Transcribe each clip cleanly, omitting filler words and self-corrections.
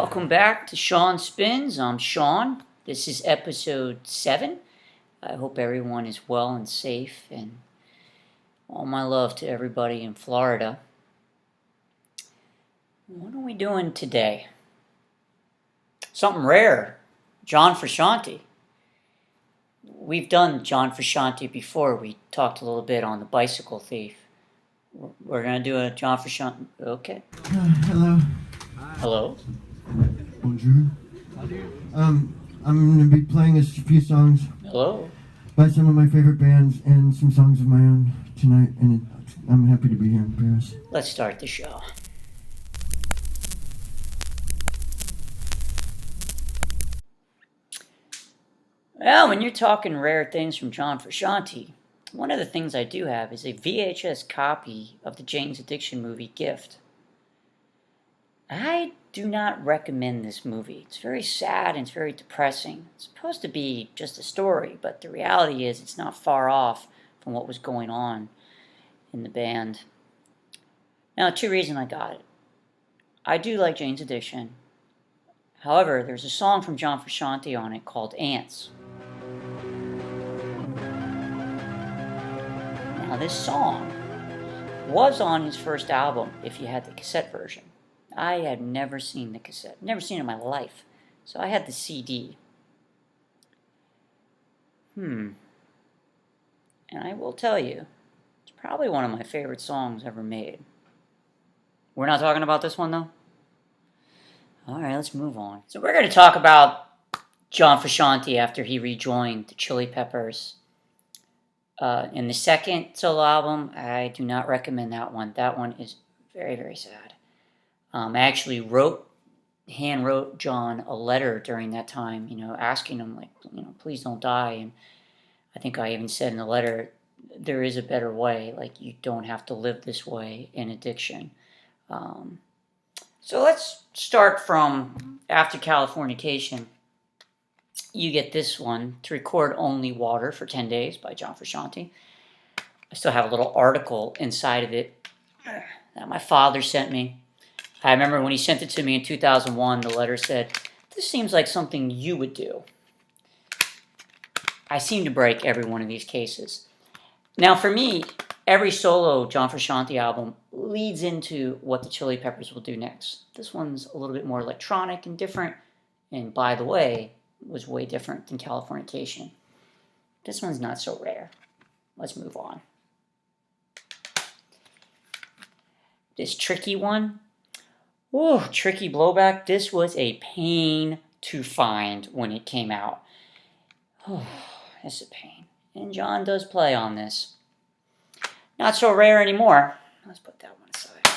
Welcome back to Shaun Spins. I'm Shaun. This is episode 7. I hope everyone is well and safe, and all my love to everybody in Florida. What are we doing today? Something rare. John Frusciante. We've done John Frusciante before. We talked a little bit on The Bicycle Thief. We're going to do a John Frusciante. Okay. Hello. Hello? Bonjour. I'm going to be playing a few songs Hello? by some of my favorite bands and some songs of my own tonight, and I'm happy to be here in Paris. Let's start the show. Well, when you're talking rare things from John Frusciante, one of the things I do have is a VHS copy of the Jane's Addiction movie Gift. I do not recommend this movie. It's very sad and it's very depressing. It's supposed to be just a story, but the reality is it's not far off from what was going on in the band. Now, 2 reasons I got it. I do like Jane's Addiction. However, there's a song from John Frusciante on it called Ants. Now, this song was on his first album, if you had the cassette version. I had never seen the cassette, never seen it in my life, so I had the CD. And I will tell you, it's probably one of my favorite songs ever made. We're not talking about this one, though? Alright, let's move on. So we're going to talk about John Frusciante after he rejoined the Chili Peppers. In the second solo album, I do not recommend that one. That one is very, very sad. I actually hand wrote John a letter during that time, asking him, please don't die. And I think I even said in the letter, there is a better way. You don't have to live this way in addiction. So let's start from after Californication. You get this one, To Record Only Water for 10 Days by John Frusciante. I still have a little article inside of it that my father sent me. I remember when he sent it to me in 2001, the letter said, "This seems like something you would do." I seem to break every one of these cases. Now, for me, every solo John Frusciante album leads into what the Chili Peppers will do next. This one's a little bit more electronic and different, and by the way, was way different than Californication. This one's not so rare. Let's move on. This tricky one. Oh, Tricky Blowback. This was a pain to find when it came out. Oh, it's a pain. And John does play on this. Not so rare anymore. Let's put that one aside.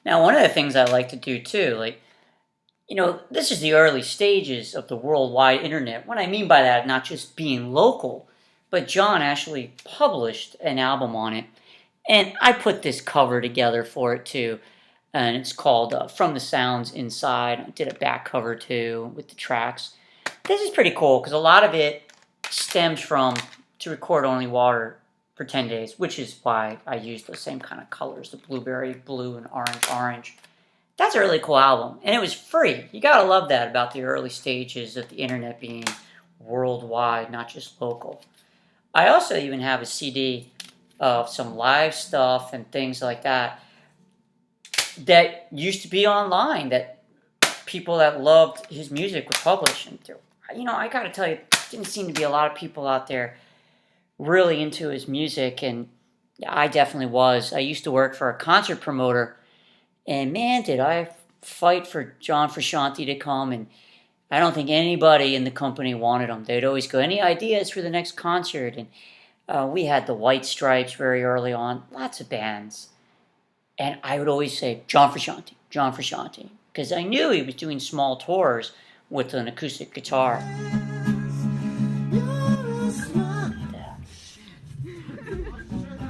Now, one of the things I like to do too, this is the early stages of the worldwide internet. What I mean by that, not just being local, but John actually published an album on it. And I put this cover together for it too. And it's called From the Sounds Inside. I did a back cover too with the tracks. This is pretty cool because a lot of it stems from To Record Only Water for 10 Days, which is why I used the same kind of colors, the blueberry blue and orange. That's a really cool album. And it was free. You gotta love that about the early stages of the internet being worldwide, not just local. I also even have a CD of some live stuff and things like that used to be online that people that loved his music would publish. And I gotta tell you, there didn't seem to be a lot of people out there really into his music, and I definitely was. I used to work for a concert promoter, and man, did I fight for John Frusciante to come, and I don't think anybody in the company wanted him. They'd always go, "Any ideas for the next concert?" And we had the White Stripes very early on, lots of bands. And I would always say, John Frusciante, because I knew he was doing small tours with an acoustic guitar.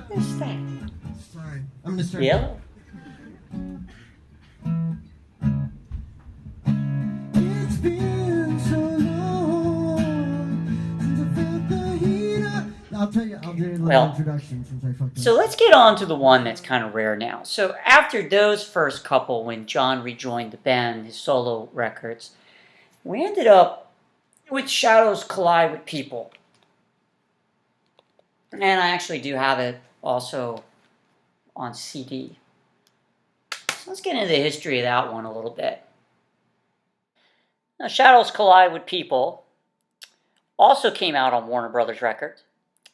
What's that? Sorry. I'm going to start. Yellow? It's been so long since I felt the heat. I'll tell you, I'll do it Well, introduction since I fucked So up. let's get on to the one that's kind of rare now. So after those first couple, when John rejoined the band, his solo records, we ended up with Shadows Collide with People. And I actually do have it also on CD. So let's get into the history of that one a little bit. Now, Shadows Collide with People also came out on Warner Brothers Records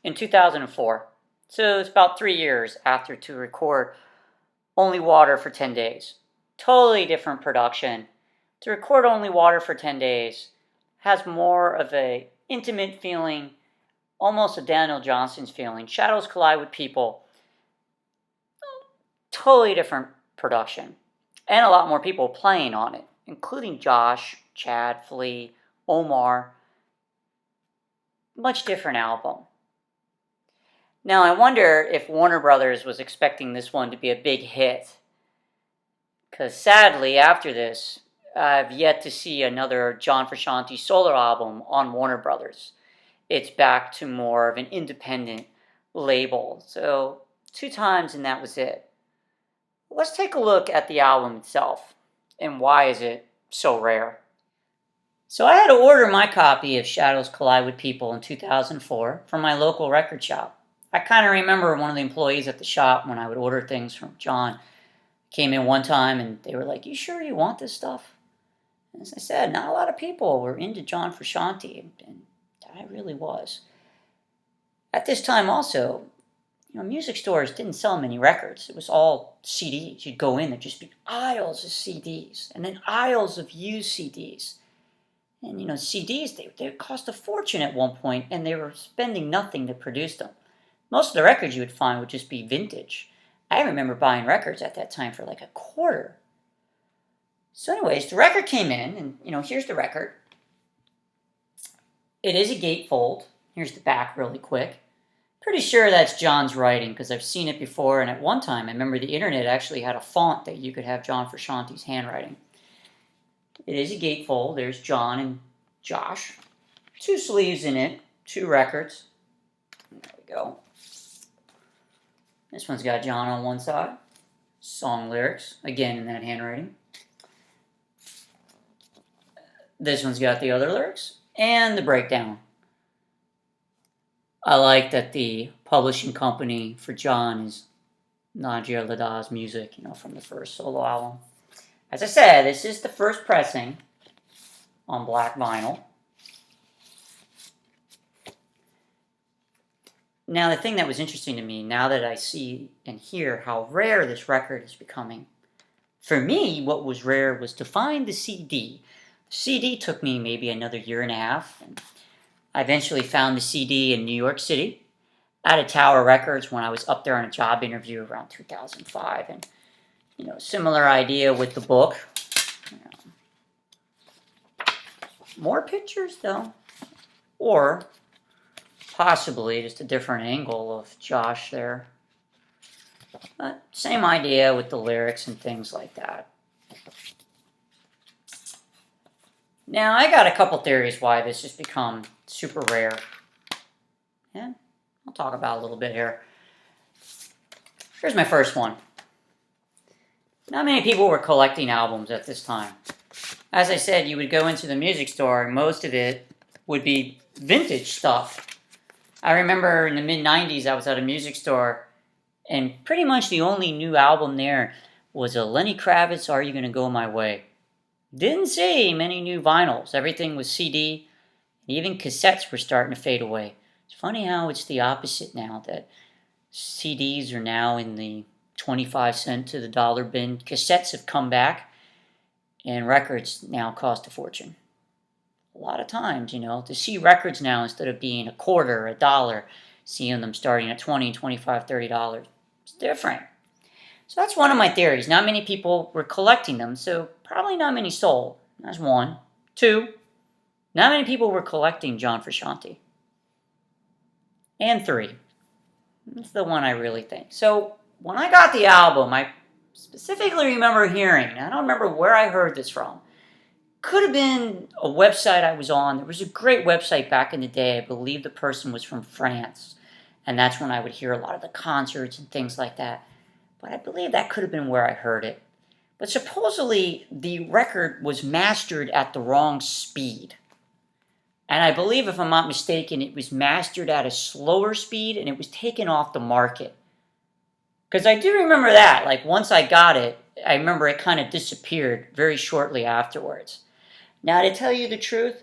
in 2004. So it's about 3 years after to record Only Water for 10 Days. Totally different production. To record Only Water for 10 Days has more of a intimate feeling, almost a Daniel Johnson's feeling. Shadows Collide with People, totally different production. And a lot more people playing on it, including Josh, Chad, Flea, Omar. Much different album. Now, I wonder if Warner Brothers was expecting this one to be a big hit. Because sadly, after this, I've yet to see another John Frusciante solo album on Warner Brothers. It's back to more of an independent label. So 2 times and that was it. Let's take a look at the album itself and why is it so rare. So I had to order my copy of Shadows Collide with People in 2004 from my local record shop. I kind of remember one of the employees at the shop when I would order things from John came in one time and they were like, "You sure you want this stuff?" And as I said, not a lot of people were into John Frusciante, and I really was. At this time also, music stores didn't sell many records. It was all CDs. You'd go in, there'd just be aisles of CDs, and then aisles of used CDs. And CDs, they cost a fortune at one point, and they were spending nothing to produce them. Most of the records you would find would just be vintage. I remember buying records at that time for like a quarter. So anyways, the record came in, and here's the record. It is a gatefold. Here's the back really quick. Pretty sure that's John's writing because I've seen it before, and at one time I remember the internet actually had a font that you could have John Frusciante's handwriting. It is a gatefold. There's John and Josh. 2 sleeves in it, 2 records. There we go. This one's got John on one side. Song lyrics, again in that handwriting. This one's got the other lyrics and the breakdown. I like that the publishing company for John is Nadia Lada's music, from the first solo album. As I said, this is the first pressing on black vinyl. Now, the thing that was interesting to me, now that I see and hear how rare this record is becoming, for me, what was rare was to find the CD. The CD took me maybe another year and a half, and I eventually found the CD in New York City at Tower Records when I was up there on a job interview around 2005, and similar idea with the book. More pictures though, or possibly just a different angle of Josh there. But same idea with the lyrics and things like that. Now, I got a couple theories why this has become super rare. And I'll talk about a little bit here. Here's my first one. Not many people were collecting albums at this time. As I said, you would go into the music store and most of it would be vintage stuff. I remember in the mid-90s I was at a music store and pretty much the only new album there was a Lenny Kravitz, Are You Gonna Go My Way? Didn't see many new vinyls. Everything was CD. Even cassettes were starting to fade away. It's funny how it's the opposite now, that CDs are now in the 25 cent to the dollar bin. Cassettes have come back, and records now cost a fortune. A lot of times, to see records now instead of being a quarter, a dollar, seeing them starting at $20, $25, $30, it's different. So that's one of my theories. Not many people were collecting them, so probably not many sold. That's one. 2, not many people were collecting John Frusciante. And 3, that's the one I really think. So when I got the album, I specifically remember hearing, I don't remember where I heard this from. Could have been a website I was on. There was a great website back in the day. I believe the person was from France. and that's when I would hear a lot of the concerts and things like that. But I believe that could have been where I heard it. But supposedly, the record was mastered at the wrong speed. And I believe, if I'm not mistaken, it was mastered at a slower speed and it was taken off the market. Because I do remember that. Like, once I got it, I remember it kind of disappeared very shortly afterwards. Now, to tell you the truth,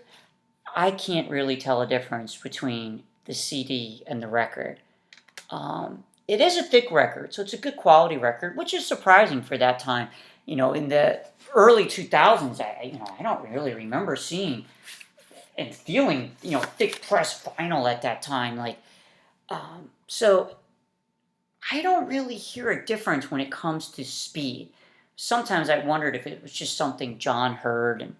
I can't really tell a difference between the CD and the record. It is a thick record, so it's a good quality record, which is surprising for that time. In the early 2000s, I don't really remember seeing and feeling, thick press vinyl at that time. So I don't really hear a difference when it comes to speed. Sometimes I wondered if it was just something John heard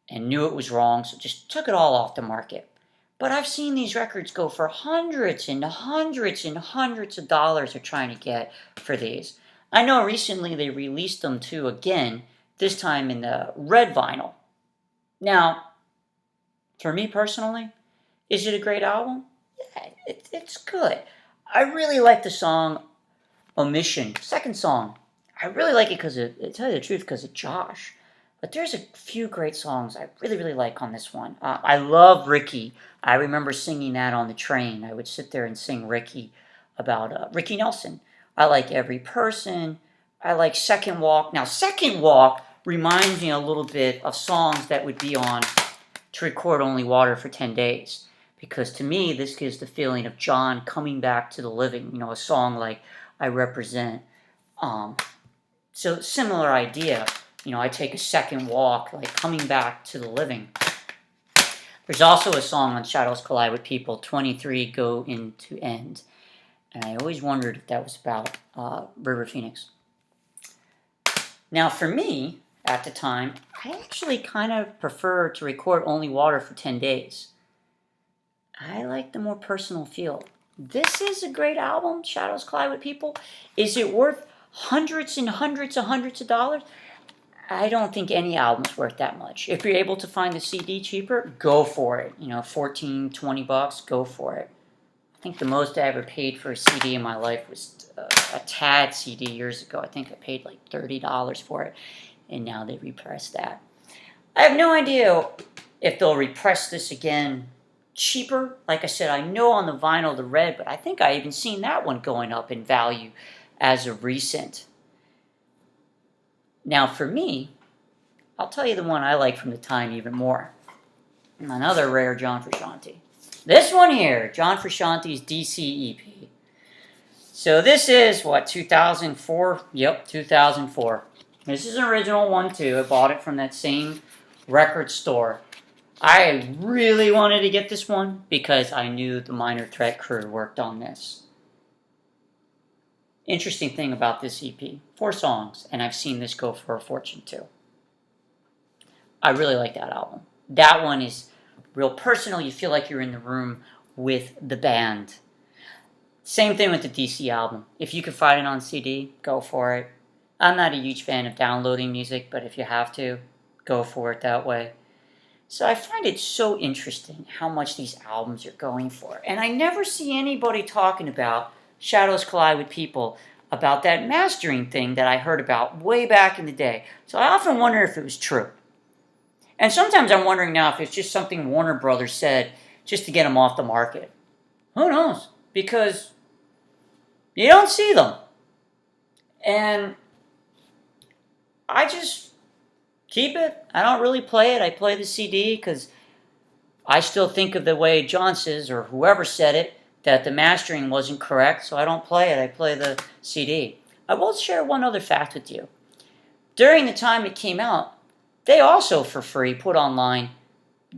and knew it was wrong, so just took it all off the market. But I've seen these records go for hundreds and hundreds and hundreds of dollars they're trying to get for these. I know recently they released them too again, this time in the red vinyl. Now, for me personally, is it a great album? Yeah, it's good. I really like the song Omission, second song. I really like it to tell you the truth, because of Josh. But there's a few great songs I really, really like on this one. I love Ricky. I remember singing that on the train. I would sit there and sing Ricky about Ricky Nelson. I like Every Person. I like Second Walk. Now, Second Walk reminds me a little bit of songs that would be on To Record Only Water for 10 Days. Because to me, this gives the feeling of John coming back to the living. A song like I Represent. So similar idea. I take a second walk, like coming back to the living. There's also a song on Shadows Collide with People, 23 Go Into End. And I always wondered if that was about River Phoenix. Now for me, at the time, I actually kind of prefer To Record Only Water for 10 Days. I like the more personal feel. This is a great album, Shadows Collide with People. Is it worth hundreds and hundreds and hundreds of dollars? I don't think any album's worth that much. If you're able to find the CD cheaper, go for it. $14, $20, go for it. I think the most I ever paid for a CD in my life was a Tad CD years ago. I think I paid like $30 for it, and now they repressed that. I have no idea if they'll repress this again cheaper. Like I said, I know on the vinyl, the red, but I think I even seen that one going up in value as of recent. Now for me, I'll tell you the one I like from the time even more. Another rare John Frusciante. This one here, John Frusciante's DC EP. So this is, 2004? Yep, 2004. This is an original one too. I bought it from that same record store. I really wanted to get this one because I knew the Minor Threat crew worked on this. Interesting thing about this EP, 4 songs, and I've seen this go for a fortune too. I really like that album. That one is real personal. You feel like you're in the room with the band. Same thing with the DC album. If you can find it on CD, go for it. I'm not a huge fan of downloading music, but if you have to, go for it that way. So I find it so interesting how much these albums are going for. And I never see anybody talking about Shadows Collide with People, about that mastering thing that I heard about way back in the day. So I often wonder if it was true. And sometimes I'm wondering now if it's just something Warner Brothers said just to get them off the market. Who knows? Because you don't see them. And I just keep it. I don't really play it. I play the CD because I still think of the way John says, or whoever said it, that the mastering wasn't correct, so I don't play it. I play the CD. I will share one other fact with you. During the time it came out, they also, for free, put online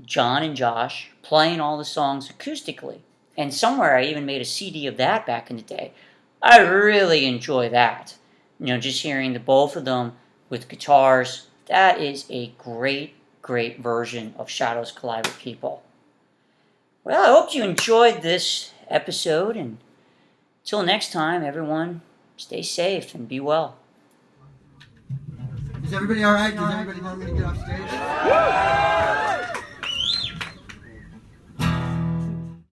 John and Josh playing all the songs acoustically. And somewhere I even made a CD of that back in the day. I really enjoy that. Just hearing the both of them with guitars. That is a great, great version of Shadows Collide with People. Well, I hope you enjoyed this episode, and until next time, everyone, stay safe and be well. Is everybody all right? Does everybody want me to get off stage?